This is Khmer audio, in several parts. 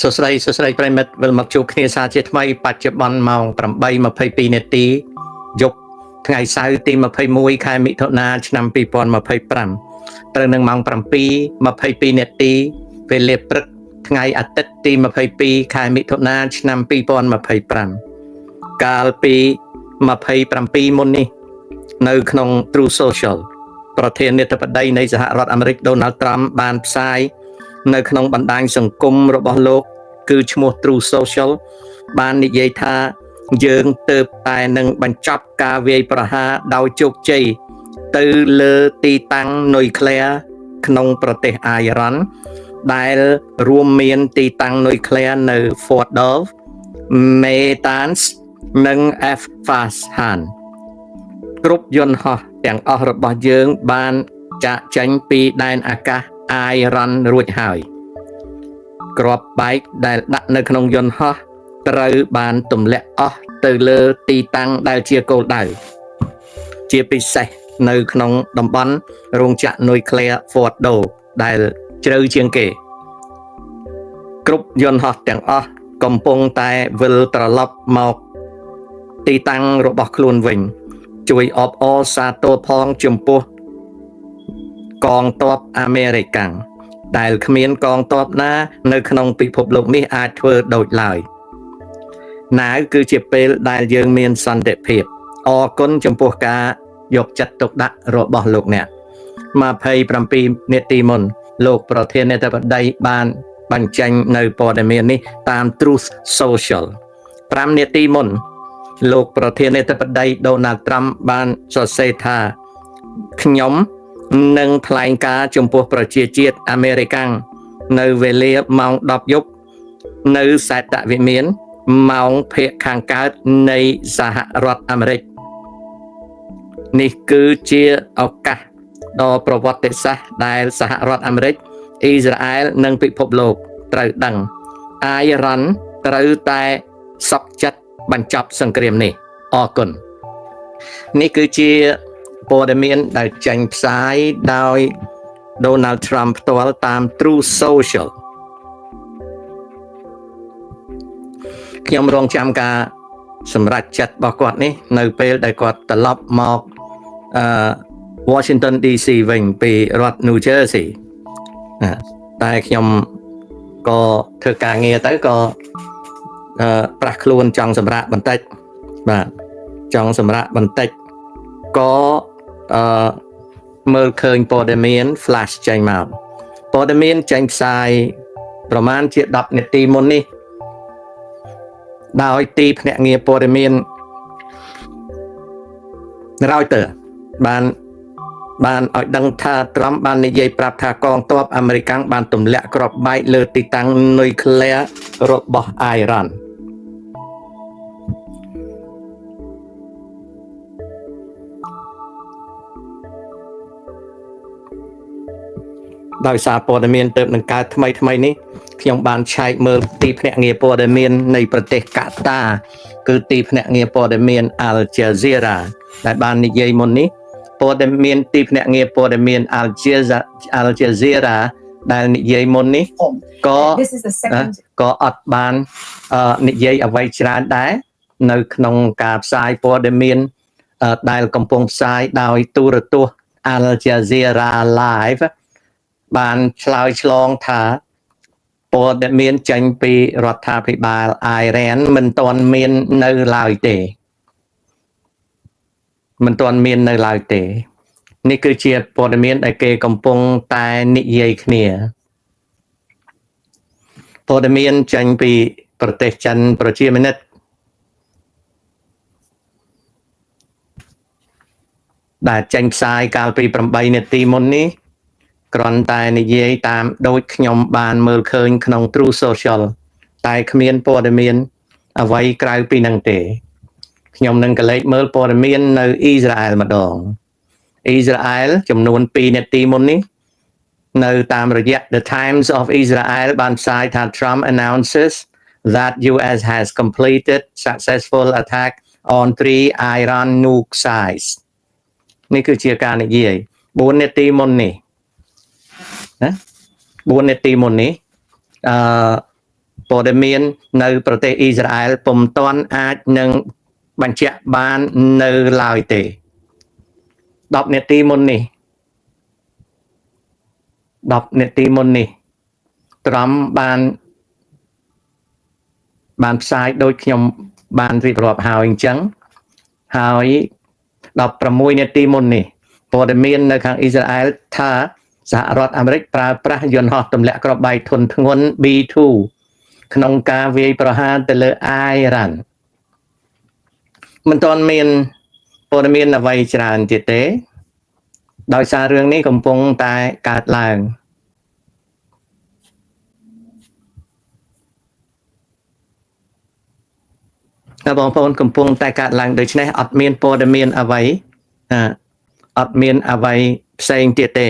សួស្តីប្រិមិត្តវិលមកជួបគ្នាសារជាថ្មីបច្ចុប្បន្នម៉ោង 8:22 នាទីយប់ថ្ងៃសៅរ៍ទី 21 ខែមិថុនាឆ្នាំ 2025 ត្រូវនឹងម៉ោង 7:22 នាទីពេលលេបព្រឹកថ្ងៃអាទិត្យទី 22 ខែមិថុនាឆ្នាំ 2025 កាលពី 27 មុននេះនៅក្នុង True Social ប្រធានាធិបតីនៃសហរដ្ឋអាមេរិក Donald Trump បានផ្សាយនៅក្នុងបណ្ដាញសង្គមរបស់លោកគឺឈ្មោះ True Social បាននិយាយថាយើងទើបតែនឹងបញ្ចប់ការវាយប្រហារដោយជោគជ័យទៅលើទីតាំងនុយក្លេអ៊ែរក្នុងប្រទេសអាយរ៉ង់ដែលរួមមានទីតាំងនុយក្លេអ៊ែរនៅ Fordow, Natanz និង Isfahan គ្រប់យន្តហោះទាំងអស់របស់យើងបានចាកចេញពីដែនអាកាសអាយរ៉ង់រួចហើយគ្រាប់បែកដែលដាក់នៅក្នុងយន្តហោះត្រូវបានទម្លាក់អស់ទៅលើទីតាំងដែលជាគោលដៅជាពិសេសនៅក្នុងតំបន់រោងចក្រនុយក្លេអ៊ែរ Fordow ដែលជ្រៅជាងគេគ្រប់យន្តហោះទាំងអស់កំពុងតែវិលត្រឡប់មកទីតាំងរបស់ខ្លួនវិញជួយអបអរសាទរផងចំពោះកងទ័ពអាមេរិកាំងដែលគ្មានកងទ័ពណានៅក្នុងពិភពលោកនេះអាចធ្វើដូចឡើយណាវគឺជាពេលដែលយើងមានសន្តិភាពអរគុណចំពោះការយកចិត្តទុកដាក់របស់លោកអ្នក27នាទីមុនលោកប្រធានាធិបតីបានបញ្ចេញនៅព័ត៌មាននេះតាម Truth Social 5នាទីមុនលោកប្រធានាធិបតី Donald Trump បានសរសេរថាខ្ញុំនឹងថ្លែងការណ៍ចំពោះប្រជាជាតិអាមេរិកាំងនៅវេលាម៉ោង 10 យប់នៅសែតវិមានម៉ោងភាគខាងកើតនៃសហរដ្ឋអាមេរិកនេះគឺជាឱកាសដ៏ប្រវត្តិសាស្ត្រដែលសហរដ្ឋអាមេរិកអ៊ីស្រាអែលនិងពិភពលោកត្រូវដឹងអាយរ៉ង់ត្រូវតែសុខចិត្តបញ្ចប់សង្គ្រាមនេះអរគុណនេះគឺជាព័ត៌មានដែលចេញផ្សាយដោយ Donald Trump ផ្ទាល់តាម True Social ខ្ញុំរងចាំការសម្រេចចិត្តរបស់គាត់នេះនៅពេលដែលគាត់ត្រឡប់មក Washington DC វិញពីរដ្ឋ New Jersey តែខ្ញុំក៏ធ្វើការងារទៅក៏ប្រាស់ខ្លួនចង់សម្រាកបន្តិចបាទចង់សម្រាកបន្តិចក៏មើលឃើញព័ត៌មាន flash ចេញមកព័ត៌មានចេញផ្សាយប្រហែលជា10នាទីមុននេះដោយទីភ្នាក់ងារព័ត៌មាន Reuters បានឲ្យដឹងថា Trump បាននិយាយប្រាប់ថាកងទ័ពអាមេរិកបានទម្លាក់គ្រាប់បែកលើទីតាំងនុយក្លេអ៊ែររបស់អាយរ៉ង់ដោយសារព័ត៌មានទើបនឹងកើតថ្មីនេះខ្ញុំបានឆែកមើលទីភ្នាក់ងារព័ត៌មាននៃប្រទេសកាតាគឺទីភ្នាក់ងារព័ត៌មាន Al Jazeera ដែលបាននិយាយមុននេះព័ត៌មានទីភ្នាក់ងារព័ត៌មាន Al Jazeera ដែលនិយាយមុននេះក៏អត់បាននិយាយអ្វីច្រើនដែរនៅក្នុងការផ្សាយព័ត៌មានដែលកំពុងផ្សាយដោយទូរទស្សន៍ Al Jazeera Live បានឆ្លើយឆ្លងថាព័ត៌មានចេញពីរដ្ឋាភិបាលអាយរ៉ង់មិនទាន់មាននៅឡើយទេនេះគឺជាព័ត៌មានដែលគេកំពុងតែនិយាយគ្នាព័ត៌មានចេញពីប្រទេសចិនប្រជាមានិតដែលចេញផ្សាយកាលពី8នាទីមុននេះគ្រាន់តែនិយាយតាមដូចខ្ញុំបានមើលឃើញក្នុង True Social តែគ្មានព័ត៌មានអ្វីក្រៅពីនឹងទេខ្ញុំនឹងកលេចមើលព័ត៌មាននៅអ៊ីស្រាអែលម្ដងអ៊ីស្រាអែលចំនួន2នាទីមុននេះនៅតាមរយៈ The Times of Israel បានផ្សាយថា Trump announces that US has completed successful attack on 3 Iran nuke sites នេះគឺជាការនិយាយ4នាទីមុននេះ ព័ត៌មាននៅប្រទេសអ៊ីស្រាអែលពុំទាន់អាចនឹងបញ្ជាក់បាននៅឡើយទេ10នាទីមុននេះ10នាទីមុននេះត្រមបានផ្សាយដូចខ្ញុំបានរៀបរាប់ហើយអញ្ចឹងហើយ16នាទីមុននេះព័ត៌មាននៅខាងអ៊ីស្រាអែលថាសហរដ្ឋអាមេរិកប្រើប្រាស់យន្តហោះទម្លាក់គ្រាប់បែកធុនធ្ងន់ B2 ក្នុងការវាយប្រហារទៅលើអ៊ីរ៉ានមិនទាន់មានព័ត៌មានអ្វីច្រើនទៀតទេដោយសាររឿងនេះកំពុងតែកើតឡើងតែបងប្អូនកំពុងតែកើតឡើងដូច្នេះអត់មានព័ត៌មានអ្វីអត់មានអ្វីផ្សេងទៀតទេ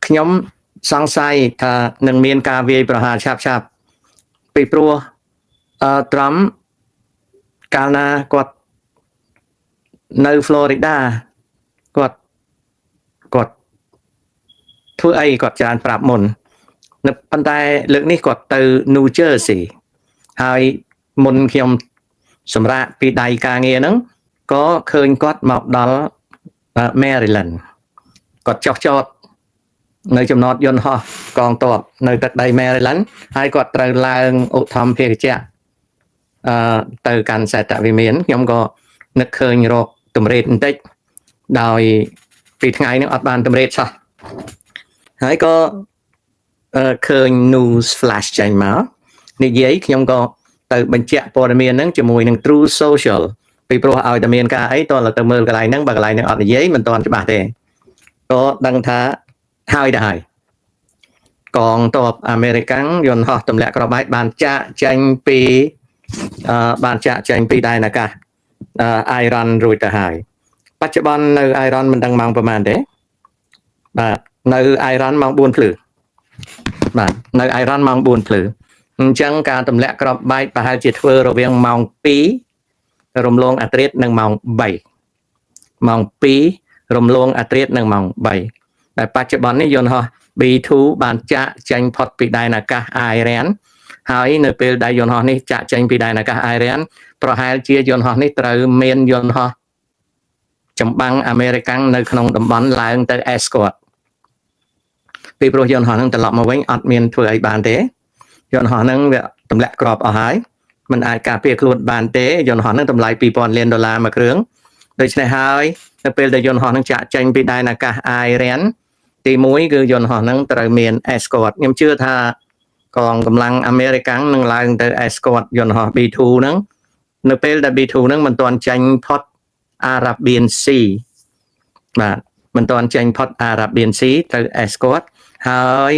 ខ្ញុំសង្ស័យថានឹងមានការវាយប្រហារឆាប់ពីព្រោះត្រមកាលណាគាត់នៅ Florida គាត់ធ្វើអីគាត់ច្រើនប្រាប់មុនប៉ុន្តែលើកនេះគាត់ទៅ New Jersey ហើយមុនខ្ញុំសម្រាប់ពីដៃការងារហ្នឹងក៏ឃើញគាត់មកដល់ Maryland គាត់ចុះចតនៅចំណតយន្តហោះកងទ័ពនៅទឹកដី Maryland ហើយគាត់ត្រូវឡើងឧទ្ធម្ភាគចក្រទៅកាន់សេតវិមានខ្ញុំក៏នឹកឃើញរកតម្រេតបន្តិចដោយពីថ្ងៃនេះអត់បានតម្រេតសោះហើយក៏ឃើញ news flash ចេញមកនិយាយខ្ញុំក៏ទៅបញ្ជាក់ព័ត៌មានហ្នឹងជាមួយនឹង True Social ពីព្រោះឲ្យតែមានការអីតើទៅមើលកន្លែងហ្នឹងបើកន្លែងហ្នឹងអត់និយាយមិនទាន់ច្បាស់ទេក៏ដឹងថាហើយទៅហើយកងទ័ពអាមេរិកយន្តហោះទម្លាក់គ្រាប់បែកបានចាក់ចេញពីដែនអាកាសអ៊ីរ៉ានរួចទៅហើយបច្ចុប្បន្ននៅអ៊ីរ៉ានមិនដឹងម៉ោងប្រហែលទេបាទនៅអ៊ីរ៉ានម៉ោង4ភ្លឺបាទនៅអ៊ីរ៉ានម៉ោង4ភ្លឺអញ្ចឹងការទម្លាក់គ្រាប់បែកប្រហែលជាធ្វើរវាងម៉ោង2រំលងអាត្រិតនិងម៉ោង3ម៉ោង2រំលងអាត្រិតនិងម៉ោង3តែបច្ចុប្បន្ននេះយន្តហោះ B2 បានចាក់ចេញផុតពីដែនអាកាសអ៊ីរ៉ានហើយនៅពេលដែលយន្តហោះនេះចាក់ចេញពីដែនអាកាសអ៊ីរ៉ានប្រហែលជាយន្តហោះនេះត្រូវមានយន្តហោះចម្បាំងអាមេរិកនៅក្នុងតំបន់ឡើងទៅ escort ពីព្រោះយន្តហោះនឹងត្រឡប់មកវិញអត់មានធ្វើអីបានទេយន្តហោះនឹងវាទម្លាក់គ្រាប់អស់ហើយมันអាចការពារខ្លួនបានទេយន្តហោះនឹងតម្លៃ$2000លានមួយគ្រឿងដូច្នេះហើយនៅពេលដែលយន្តហោះនឹងចាក់ចេញពីដែនអាកាសអ៊ីរ៉ានទី1គឺយន្តហោះនឹងត្រូវមាន escort ខ្ញុំជឿថាកងកម្លាំងអាមេរិកនឹងឡើងទៅ escort យន្តហោះ B2 ហ្នឹងនៅពេលដែល B2 ហ្នឹងមិនទាន់ចេញផុត Arabian Sea បាទមិនទាន់ចេញផុត Arabian Sea ទៅ escort ហើយ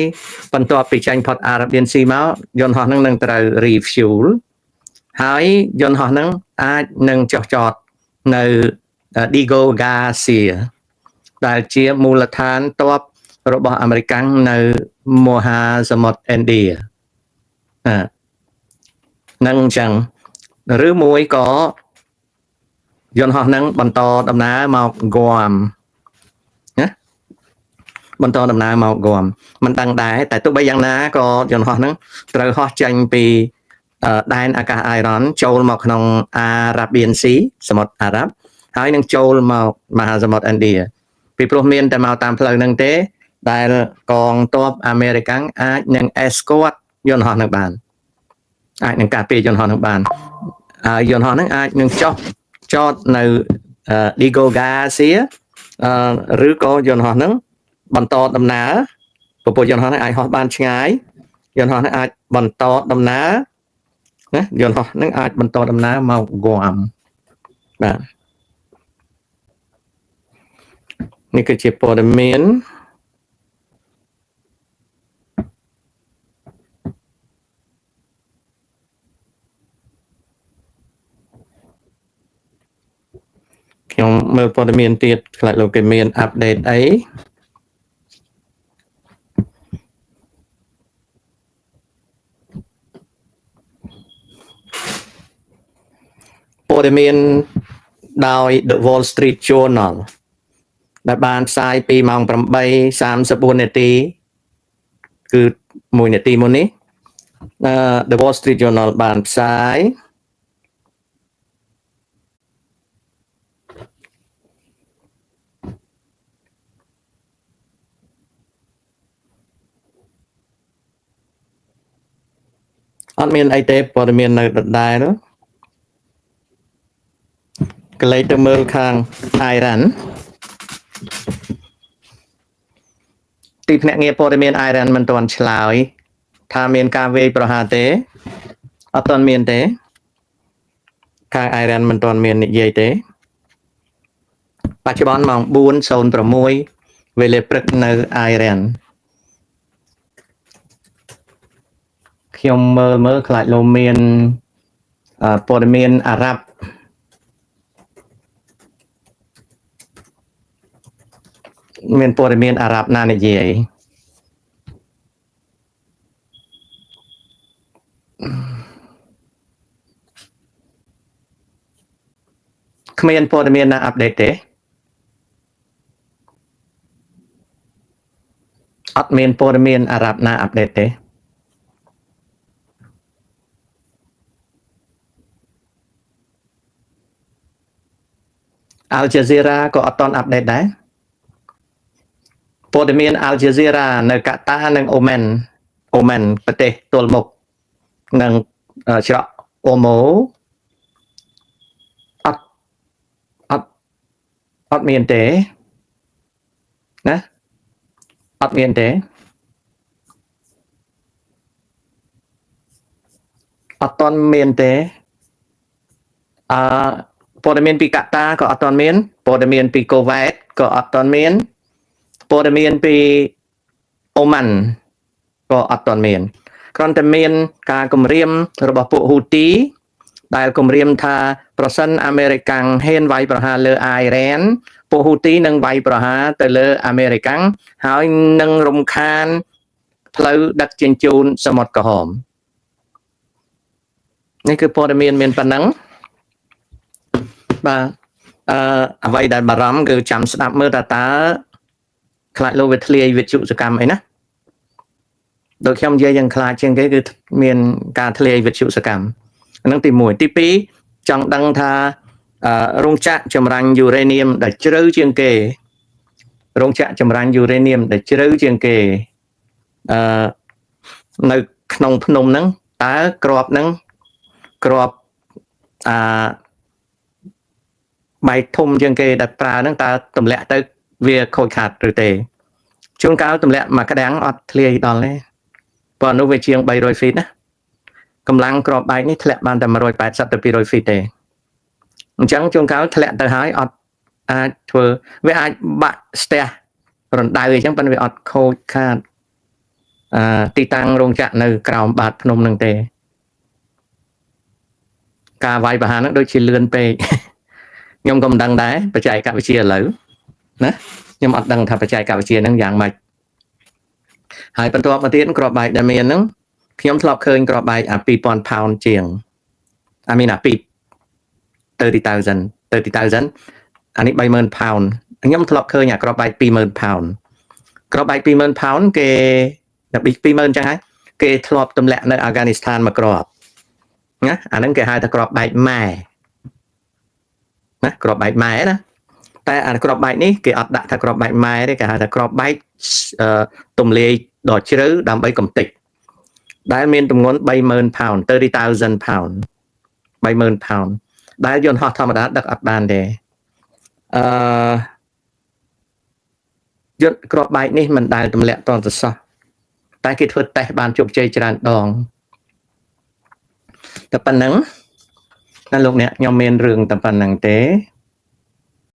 បន្ទាប់ពីចេញផុត Arabian Sea មកយន្តហោះហ្នឹងនឹងត្រូវ refuel ហើយយន្តហោះហ្នឹងអាចនឹងចុះចតនៅ Diego Garcia ដែលជាមូលដ្ឋានទ័ពរបស់អាមេរិកនៅមហាសមុទ្រឥណ្ឌានឹងអញ្ចឹងឬមួយក៏យន្តហោះហ្នឹងបន្តដំណើរមក Guam ណាបន្តដំណើរមក Guam មិនដឹងដែរតែទោះបីយ៉ាងណាក៏យន្តហោះហ្នឹងត្រូវហោះចេញពីដែនអាកាសអ៊ីរ៉ានចូលមកក្នុង Arabian Sea សមុទ្រអារ៉ាប់ហើយនឹងចូលមកមហាសមុទ្រឥណ្ឌាពីព្រោះមានតែមកតាមផ្លូវហ្នឹងទេដែលកងទ័ពអាមេរិកអាចនឹង escort យន្តហោះនឹងបានអាចនឹងការពារយន្តហោះនឹងបានហើយយន្តហោះនឹងអាចនឹងចតនៅ Diego Garcia ឬក៏យន្តហោះនឹងបន្តដំណើរពពួកយន្តហោះនឹងអាចហោះបានឆ្ងាយយន្តហោះនឹងអាចបន្តដំណើរណាយន្តហោះនឹងអាចបន្តដំណើរមក Guam បាទនេះគឺជាព័ត៌មានខ្ញុំមើលព័ត៌មានទៀតខ្លាចលោកគេមានអាប់ដេតអីព័ត៌មានដោយ The Wall Street Journal ដែលបានផ្សាយពីម៉ោង 8:34 នាទីគឺ1នាទីមុននេះ The Wall Street Journal បានផ្សាយអត់មានអីទេព័ត៌មាននៅដដែលនោះកលេចទៅមើលខាង Iran ទីភ្នាក់ងារព័ត៌មាន Iran មិនទាន់ឆ្លើយថាមានការវាយប្រហារទេអត់ទាន់មានទេខាង Iran មិនទាន់មាននិយាយទេបច្ចុប្បន្នម៉ោង 4:06 វេលាព្រឹកនៅ Iran ខ្ញុំមើលខ្លាចលោកមានព័ត៌មានអារ៉ាប់មានព័ត៌មានអារ៉ាប់ណានិយាយគ្មានព័ត៌មានណាអាប់ដេតទេអត់មានព័ត៌មានអារ៉ាប់ណាអាប់ដេតទេAl Jazeera ក៏អត់ទាន់អាប់ដេតដែរព័ត៌មាន Al Jazeera នៅកាតានិងអូមែនប្រទេសទល់មុខនឹងច្រកអូម៉ូអត់មានទេណាអត់មានទេអត់ទាន់មានទេព័ត៌មានពីកាតាក៏អត់ទាន់មានព័ត៌មានពីកូវ៉ែតក៏អត់ទាន់មានព័ត៌មានពីអូម៉ាន់ក៏អត់ទាន់មានគ្រាន់តែមានការគម្រាមរបស់ពួកហ៊ូទីដែលគម្រាមថាប្រសិនអាមេរិកាំងហ៊ានវាយប្រហារលើអ៊ីរ៉ានពួកហ៊ូទីនឹងវាយប្រហារទៅលើអាមេរិកាំងហើយនឹងរំខានផ្លូវដឹកជញ្ជូនសមុទ្រក្រហមនេះគឺព័ត៌មានប៉ុណ្ណឹងបាទអ្វីដែលបារម្ភគឺចាំស្ដាប់មើលតើខ្លាចលោកវាធ្លាយវិទ្យុសកម្មអីណាដូចខ្ញុំនិយាយយ៉ាងខ្លាចជាងគេគឺមានការធ្លាយវិទ្យុសកម្មហ្នឹងទី1ទី2ចង់ដឹងថារោងចក្រចម្រាញ់យូរ៉េនៀមដែលជ្រៅជាងគេរោងចក្រចម្រាញ់យូរ៉េនៀមដែលជ្រៅជាងគេនៅក្នុងភ្នំហ្នឹងតើក្របហ្នឹងក្របបែកធំជាងគេដែលប្រើហ្នឹងតើទម្លាក់ទៅវាខូចខាតឬទេជួនកាលទម្លាក់មួយក្តាំងអត់ធ្លាយដល់ទេប៉ុន្តែនោះវាជាង300 feetណាកម្លាំងក្របបែកនេះធ្លាក់បានតែ180ទៅ200 feet ទេអញ្ចឹងជួនកាលធ្លាក់ទៅហើយអត់អាចធ្វើវាអាចបាក់ស្ទះរណ្ដៅអីចឹងប៉ុន្តែវាអត់ខូចខាតទីតាំងរោងចក្រនៅក្រោមបាតភ្នំនឹងទេការវាយប្រហារហ្នឹងដូចជាលឿនពេកខ្ញុំក៏មិនដឹងដែរបច្ចេកវិទ្យាឥឡូវណាខ្ញុំអត់ដឹងថាបច្ចេកវិទ្យាហ្នឹងយ៉ាងម៉េចហើយបន្ទាប់មកទៀតក្របបែកដែលមានហ្នឹងខ្ញុំធ្លាប់ឃើញក្របបែក2000 pound ជាងអា30,000អានេះ30,000 pound ខ្ញុំធ្លាប់ឃើញអាក្របបែក20,000 pound ក្របបែក20,000 pound គេដល់20,000ចឹងហើយគេធ្លាប់ទម្លាក់នៅអាហ្គានីស្ថានមកក្របណាអាហ្នឹងគេហៅថាក្របបែកម៉ែណាក្របបែកម៉ែណាតែអាក្របបែកនេះគេអត់ដាក់ថាក្របបែកម៉ែទេគេហៅថាក្របបែកទំលាយដ៏ជ្រៅដើម្បីកំទេចដែលមានទម្ងន់30,000 pound 30,000 pound 30,000 pound ដែលយន្តហោះធម្មតាដឹកអត់បានទេយន្តក្របបែកនេះមិនដែលទម្លាក់តទៅសោះតែគេធ្វើតេស្តបានជោគជ័យច្រើនដងតែប៉ុណ្ណឹងណាលោកអ្នកខ្ញុំមានរឿងតែប៉ុណ្្នឹងទេ